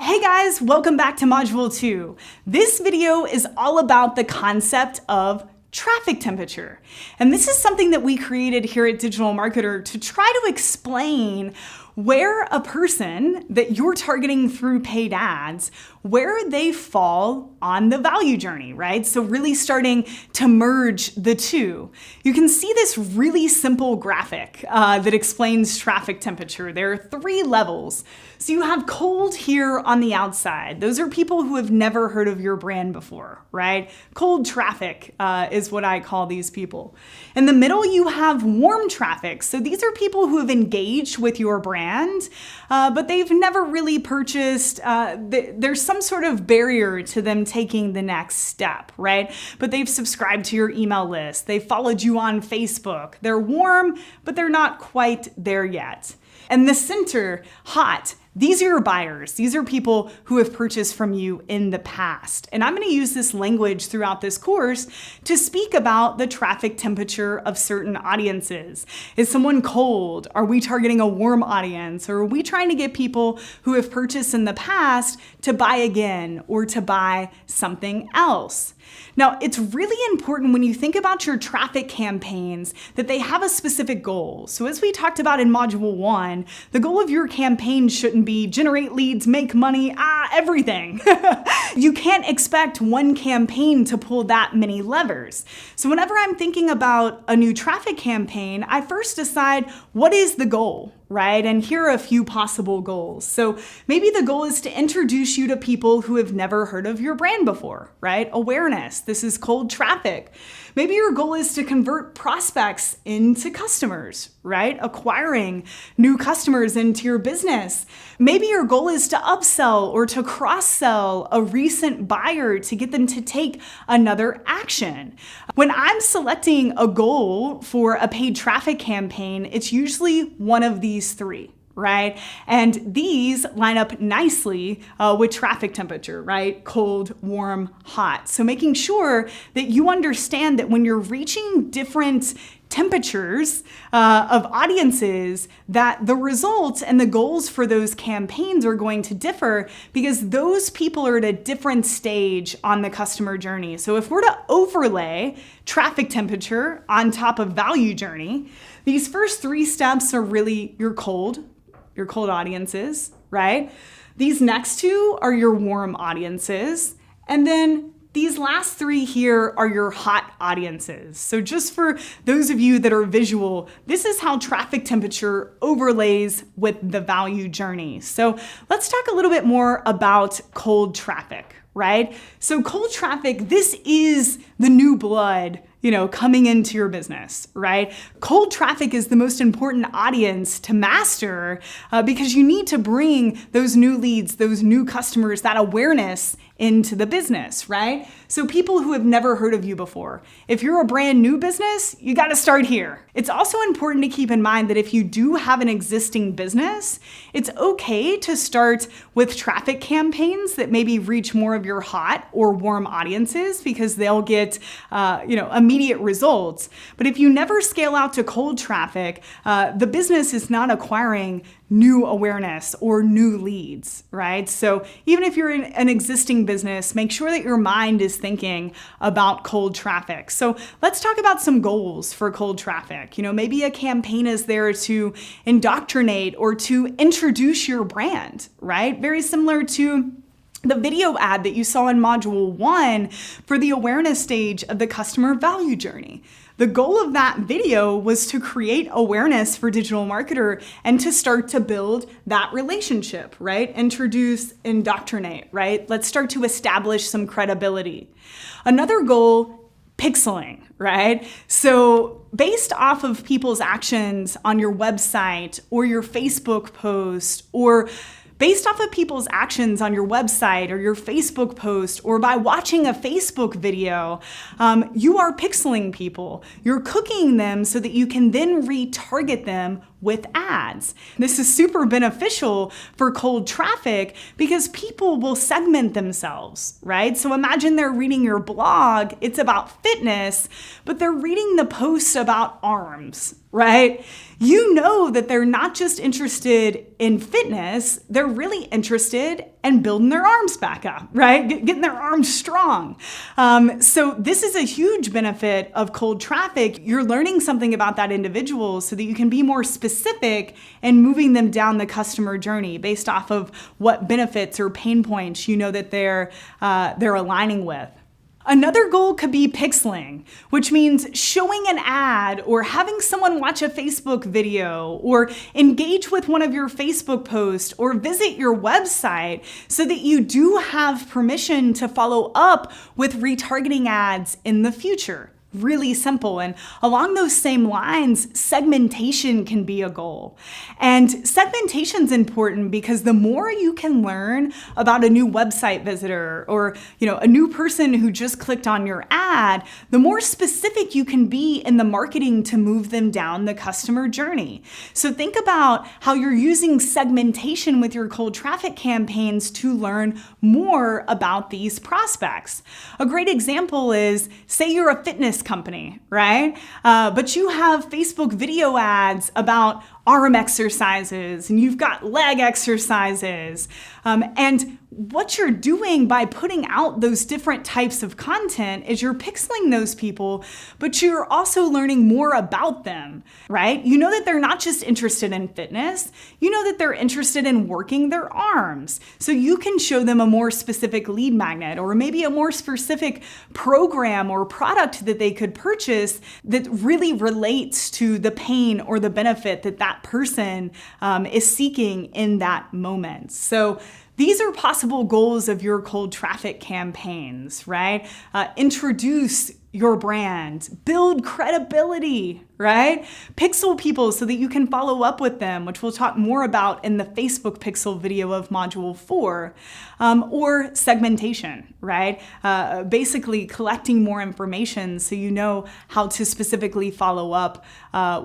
Hey guys, welcome back to Module 2. This video is all about the concept of traffic temperature. And this is something that we created here at Digital Marketer to try to explain where a person that you're targeting through paid ads, where they fall on the value journey, right? So really starting to merge the two. You can see this really simple graphic that explains traffic temperature. There are 3 levels. So you have cold here on the outside. Those are people who have never heard of your brand before, right? Cold traffic is what I call these people. In the middle, you have warm traffic. So these are people who have engaged with your brand, but they've never really purchased. There's some sort of barrier to them taking the next step, right? But they've subscribed to your email list. They followed you on Facebook. They're warm, but they're not quite there yet. And the center, hot, these are your buyers. These are people who have purchased from you in the past. And I'm going to use this language throughout this course to speak about the traffic temperature of certain audiences. Is someone cold? Are we targeting a warm audience? Or are we trying to get people who have purchased in the past to buy again or to buy something else? Now, it's really important when you think about your traffic campaigns that they have a specific goal. So as we talked about in Module 1, the goal of your campaign shouldn't be generate leads, make money, everything. You can't expect one campaign to pull that many levers. So whenever I'm thinking about a new traffic campaign, I first decide what is the goal, right? And here are a few possible goals. So maybe the goal is to introduce you to people who have never heard of your brand before, right? Awareness. This is cold traffic. Maybe your goal is to convert prospects into customers, right? Acquiring new customers into your business. Maybe your goal is to upsell or to cross-sell a recent buyer to get them to take another action. When I'm selecting a goal for a paid traffic campaign, it's usually one of these 3. Right? And these line up nicely with traffic temperature, right? Cold, warm, hot. So making sure that you understand that when you're reaching different temperatures of audiences, that the results and the goals for those campaigns are going to differ because those people are at a different stage on the customer journey. So if we're to overlay traffic temperature on top of value journey, these first 3 steps are really your cold audiences, right? These next 2 are your warm audiences. And then these last 3 here are your hot audiences. So just for those of you that are visual, this is how traffic temperature overlays with the value journey. So let's talk a little bit more about cold traffic, right? So cold traffic, this is the new blood coming into your business, right? Cold traffic is the most important audience to master because you need to bring those new leads, those new customers, that awareness into the business, right? So people who have never heard of you before. If you're a brand new business, you got to start here. It's also important to keep in mind that if you do have an existing business, it's okay to start with traffic campaigns that maybe reach more of your hot or warm audiences because they'll get, immediate results. But if you never scale out to cold traffic, the business is not acquiring new awareness or new leads, right? So even if you're in an existing business, make sure that your mind is thinking about cold traffic. So let's talk about some goals for cold traffic. Maybe a campaign is there to indoctrinate or to introduce your brand, right? Very similar to the video ad that you saw in Module 1 for the awareness stage of the customer value journey. The goal of that video was to create awareness for Digital Marketer and to start to build that relationship, right? Introduce, indoctrinate, right? Let's start to establish some credibility. Another goal, pixeling, right? So based off of people's actions on your website or your Facebook post or based off of people's actions on your website or your Facebook post or by watching a Facebook video, you are pixeling people. You're cooking them so that you can then retarget them with ads. This is super beneficial for cold traffic because people will segment themselves, right? So imagine they're reading your blog, it's about fitness, but they're reading the post about arms, right? You know that they're not just interested in fitness, they're really interested in building their arms back up, right? Getting their arms strong. So this is a huge benefit of cold traffic. You're learning something about that individual so that you can be more specific and moving them down the customer journey based off of what benefits or pain points you know that they're aligning with. Another goal could be pixeling, which means showing an ad or having someone watch a Facebook video or engage with one of your Facebook posts or visit your website so that you do have permission to follow up with retargeting ads in the future. Really simple. And along those same lines, segmentation can be a goal. And segmentation is important because the more you can learn about a new website visitor or, a new person who just clicked on your ad, the more specific you can be in the marketing to move them down the customer journey. So think about how you're using segmentation with your cold traffic campaigns to learn more about these prospects. A great example is, say you're a fitness company, right? But you have Facebook video ads about arm exercises and you've got leg exercises. And what you're doing by putting out those different types of content is you're pixeling those people, but you're also learning more about them, right? You know that they're not just interested in fitness, you know that they're interested in working their arms. So you can show them a more specific lead magnet or maybe a more specific program or product that they could purchase that really relates to the pain or the benefit that that person is seeking in that moment. So these are possible goals of your cold traffic campaigns, right? Introduce your brand, build credibility, right? Pixel people so that you can follow up with them, which we'll talk more about in the Facebook Pixel video of Module 4, or segmentation, right? Basically collecting more information so you know how to specifically follow up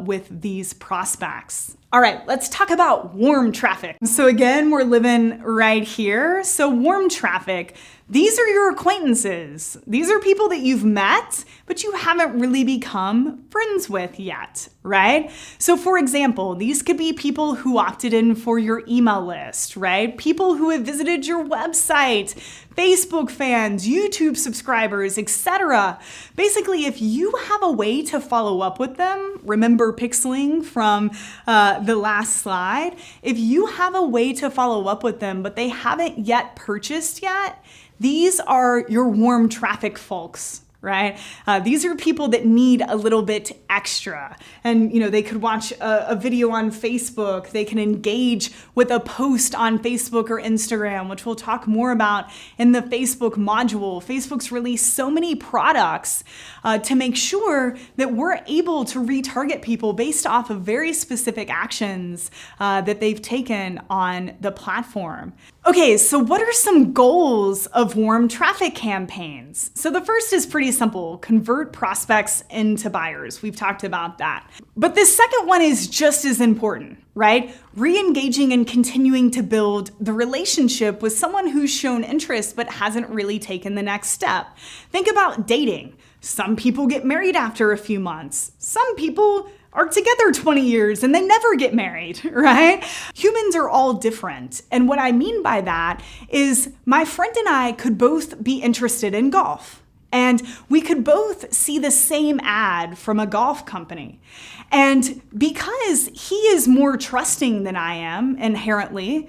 with these prospects. All right, let's talk about warm traffic. So again, we're living right here. So warm traffic, these are your acquaintances. These are people that you've met, but you haven't really become friends with yet, right? So for example, these could be people who opted in for your email list, right? People who have visited your website, Facebook fans, YouTube subscribers, etc. Basically, if you have a way to follow up with them, remember pixeling from the last slide, if you have a way to follow up with them, but they haven't yet purchased yet, these are your warm traffic folks, right? These are people that need a little bit extra. And, they could watch a video on Facebook. They can engage with a post on Facebook or Instagram, which we'll talk more about in the Facebook module. Facebook's released so many products to make sure that we're able to retarget people based off of very specific actions that they've taken on the platform. Okay, so what are some goals of warm traffic campaigns? So the first is pretty simple, convert prospects into buyers. We've talked about that. But the second one is just as important, right? Re-engaging and continuing to build the relationship with someone who's shown interest but hasn't really taken the next step. Think about dating. Some people get married after a few months. Some people are together 20 years and they never get married, right? Humans are all different. And what I mean by that is my friend and I could both be interested in golf. And we could both see the same ad from a golf company. And because he is more trusting than I am inherently,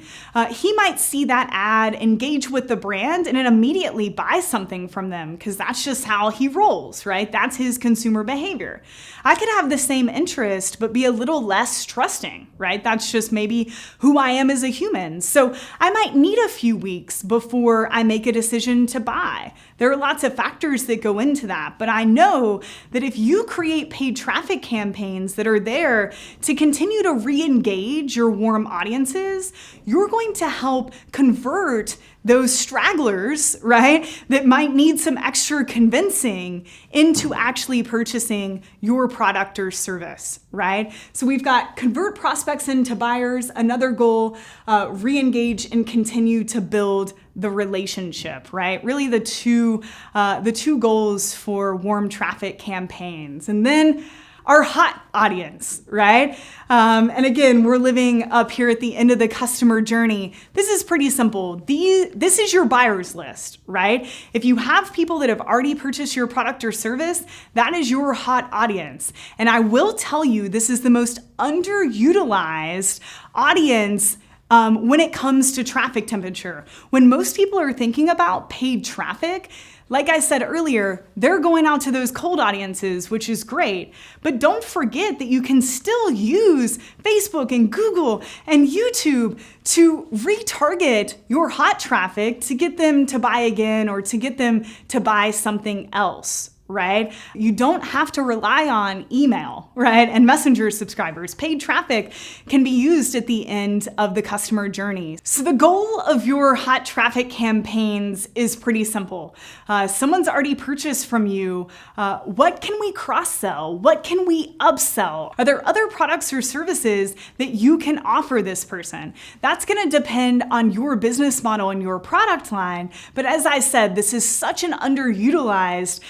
he might see that ad, engage with the brand, and then immediately buy something from them because that's just how he rolls, right? That's his consumer behavior. I could have the same interest, but be a little less trusting, right? That's just maybe who I am as a human. So I might need a few weeks before I make a decision to buy. There are lots of factors factors that go into that. But I know that if you create paid traffic campaigns that are there to continue to re-engage your warm audiences, you're going to help convert those stragglers, right, that might need some extra convincing into actually purchasing your product or service, right? So we've got convert prospects into buyers, another goal, re-engage and continue to build the relationship, right? Really the two goals for warm traffic campaigns. And then our hot audience, right? And again, we're living up here at the end of the customer journey. This is pretty simple. This is your buyers list, right? If you have people that have already purchased your product or service, that is your hot audience. And I will tell you, this is the most underutilized audience when it comes to traffic temperature. When most people are thinking about paid traffic, like I said earlier, they're going out to those cold audiences, which is great. But don't forget that you can still use Facebook and Google and YouTube to retarget your hot traffic to get them to buy again or to get them to buy something else, right? You don't have to rely on email, right? And messenger subscribers. Paid traffic can be used at the end of the customer journey. So the goal of your hot traffic campaigns is pretty simple. Someone's already purchased from you. What can we cross-sell? What can we upsell? Are there other products or services that you can offer this person? That's going to depend on your business model and your product line. But as I said, this is such an underutilized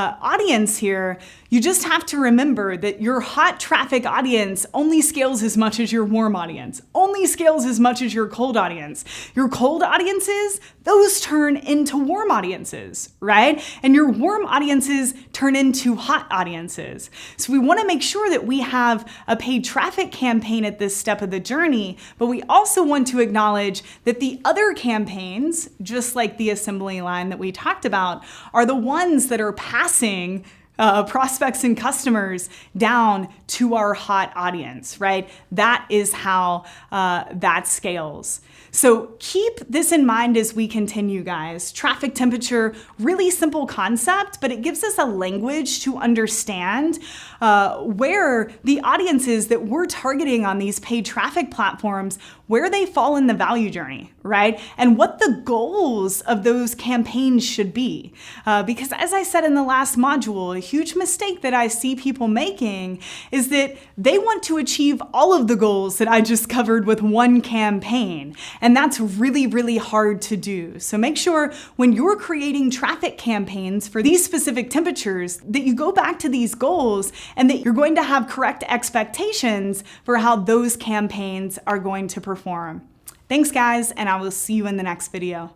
audience here. You just have to remember that your hot traffic audience only scales as much as your warm audience, only scales as much as your cold audience. Your cold audiences, those turn into warm audiences, right? And your warm audiences turn into hot audiences. So we want to make sure that we have a paid traffic campaign at this step of the journey, but we also want to acknowledge that the other campaigns, just like the assembly line that we talked about, are the ones that are passing prospects and customers down to our hot audience, right? That is how that scales. So keep this in mind as we continue, guys. Traffic temperature, really simple concept, but it gives us a language to understand where the audiences that we're targeting on these paid traffic platforms, where they fall in the value journey, right? And what the goals of those campaigns should be. Because as I said in the last module, a huge mistake that I see people making is that they want to achieve all of the goals that I just covered with one campaign. And that's really, really hard to do. So make sure when you're creating traffic campaigns for these specific temperatures that you go back to these goals and that you're going to have correct expectations for how those campaigns are going to perform. Thanks, guys, and I will see you in the next video.